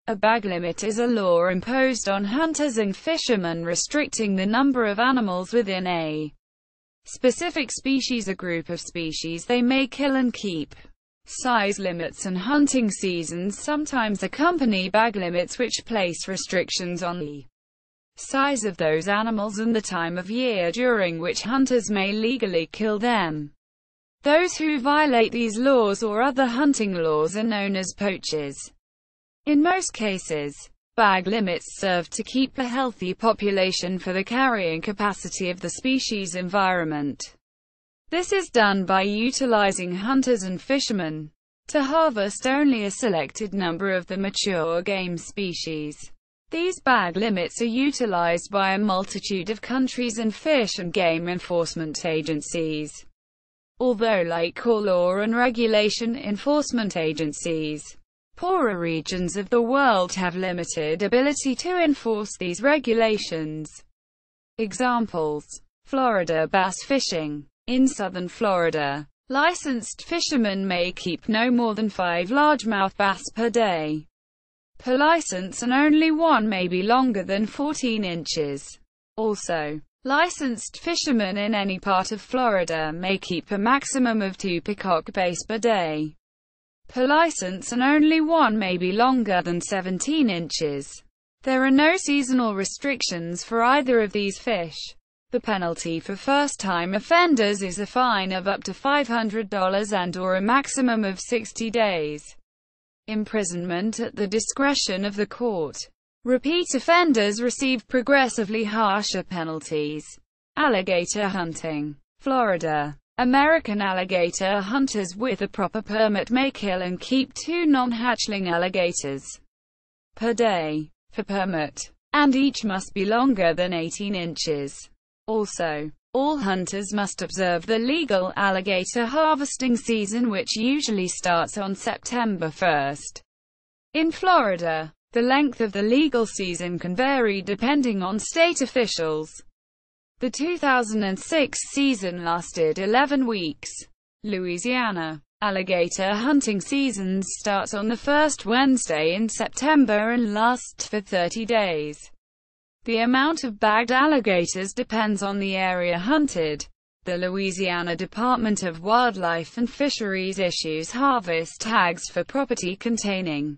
A bag limit is a law imposed on hunters and fishermen restricting the number of animals within a specific species, a group of species they may kill and keep. Size limits and hunting seasons sometimes accompany bag limits, which place restrictions on the size of those animals and the time of year during which hunters may legally kill them. Those who violate these laws or other hunting laws are known as poachers. In most cases, bag limits serve to keep a healthy population for the carrying capacity of the species environment. This is done by utilizing hunters and fishermen to harvest only a selected number of the mature game species. These bag limits are utilized by a multitude of countries and fish and game enforcement agencies. Although like all law and regulation enforcement agencies, poorer regions of the world have limited ability to enforce these regulations. Examples: Florida bass fishing. In southern Florida, licensed fishermen may keep no more than 5 largemouth bass per day per license, and only one may be longer than 14 inches. Also, licensed fishermen in any part of Florida may keep a maximum of 2 peacock bass per day per license, and only one may be longer than 17 inches. There are no seasonal restrictions for either of these fish. The penalty for first-time offenders is a fine of up to $500 and/or a maximum of 60 days imprisonment at the discretion of the court. Repeat offenders receive progressively harsher penalties. Alligator hunting. Florida. American alligator hunters with a proper permit may kill and keep 2 non-hatchling alligators per day for permit, and each must be longer than 18 inches. Also, all hunters must observe the legal alligator harvesting season, which usually starts on September 1st. In Florida, the length of the legal season can vary depending on state officials. The 2006 season lasted 11 weeks. Louisiana. Alligator hunting season starts on the first Wednesday in September and lasts for 30 days. The amount of bagged alligators depends on the area hunted. The Louisiana Department of Wildlife and Fisheries issues harvest tags for property containing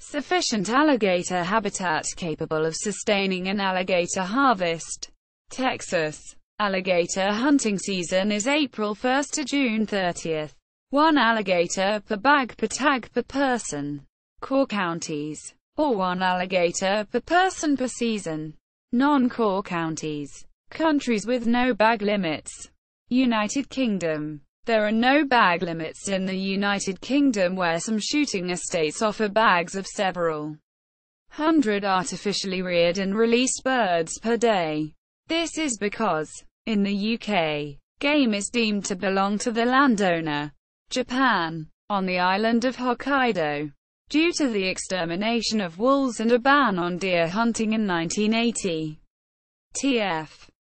sufficient alligator habitat capable of sustaining an alligator harvest. Texas. Alligator hunting season is April 1st to June 30th. 1 alligator per bag per tag per person. Core counties, or 1 alligator per person per season. Non-core counties. Countries with no bag limits. United Kingdom. There are no bag limits in the United Kingdom, where some shooting estates offer bags of several hundred artificially reared and released birds per day. This is because, in the UK, game is deemed to belong to the landowner. Japan. On the island of Hokkaido, due to the extermination of wolves and a ban on deer hunting in 1980.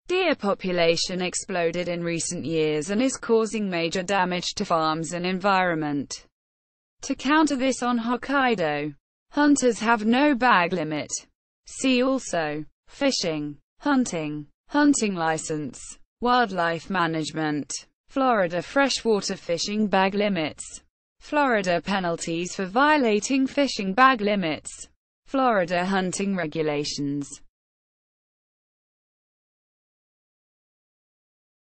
Deer population exploded in recent years and is causing major damage to farms and environment. To counter this on Hokkaido, hunters have no bag limit. See also: fishing, hunting license, wildlife management. Florida freshwater fishing bag limits. Florida penalties for violating fishing bag limits. Florida hunting regulations.